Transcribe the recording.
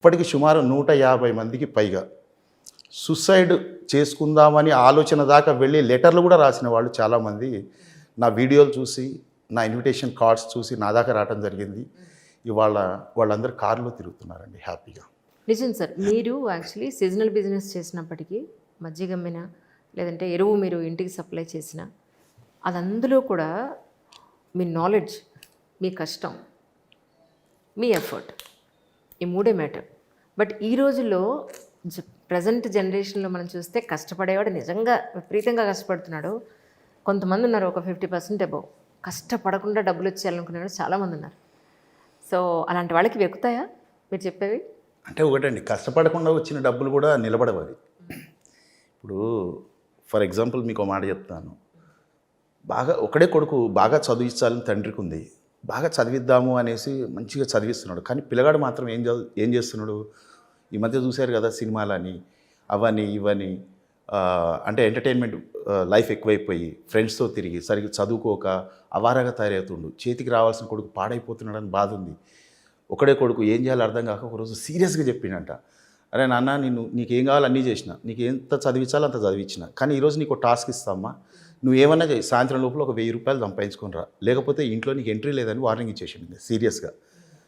ఇప్పటికి సుమారు 150 మందికి పైగా సూసైడ్ చేసుకుందామని ఆలోచన దాకా వెళ్ళి లెటర్లు కూడా రాసిన వాళ్ళు చాలామంది నా వీడియోలు చూసి, నా ఇన్విటేషన్ కార్డ్స్ చూసి నా దాకా రావడం జరిగింది. ఇవాళ వాళ్ళందరూ కారులో తిరుగుతున్నారండి హ్యాపీగా. నిజం సార్. మీరు యాక్చువల్లీ సీజనల్ బిజినెస్ చేసినప్పటికీ మజ్జిగమ్మిన లేదంటే ఎరువు మీరు ఇంటికి సప్లై చేసిన అది అందులో కూడా మీ నాలెడ్జ్, మీ కష్టం, మీ ఎఫర్ట్, ఈ మూడే మ్యాటర్. బట్ ఈ రోజుల్లో ప్రజెంట్ జనరేషన్లో మనం చూస్తే కష్టపడేవాడు నిజంగా విపరీతంగా కష్టపడుతున్నాడు. కొంతమంది ఉన్నారు, ఒక 50% అబౌవ్ కష్టపడకుండా డబ్బులు వచ్చేయాలనుకునేవాడు చాలామంది ఉన్నారు. సో అలాంటి వాళ్ళకి వెక్కుతాయా మీరు చెప్పేవి? అంటే ఒకటండి, కష్టపడకుండా వచ్చిన డబ్బులు కూడా నిలబడవు అవి. ఇప్పుడు ఫర్ ఎగ్జాంపుల్ మీకు ఒక మాట చెప్తాను. ఒకడే కొడుకు బాగా చదివించాలని తండ్రికి ఉంది. బాగా చదివిద్దాము అనేసి మంచిగా చదివిస్తున్నాడు. కానీ పిల్లగాడు మాత్రం ఏం చేస్తున్నాడు? ఈ మధ్య చూశారు కదా సినిమాలని, అవని ఇవని, అంటే ఎంటర్టైన్మెంట్ లైఫ్ ఎక్కువైపోయి ఫ్రెండ్స్తో తిరిగి సరిగ్గా చదువుకోక అవారాగా తయారవుతుండు. చేతికి రావాల్సిన కొడుకు పాడైపోతున్నాడని బాధ ఉంది. ఒకడే కొడుకు ఏం చేయాలో అర్థం కాక ఒకరోజు సీరియస్గా చెప్పిండంట, అరే నాన్న నీకేం కావాలో అన్నీ చేసిన, నీకు ఎంత చదివించాలో అంత చదివించిన, కానీ ఈరోజు నీకు టాస్క్ ఇస్తామ్మా, నువ్వు ఏమన్నా చేయి, సాయంత్రం లోపల ఒక 1000 రూపాయలు సంపాదించుకొని రా, లేకపోతే ఇంట్లో నీకు ఎంట్రీ లేదని వార్నింగ్ ఇచ్చేసింది సీరియస్గా.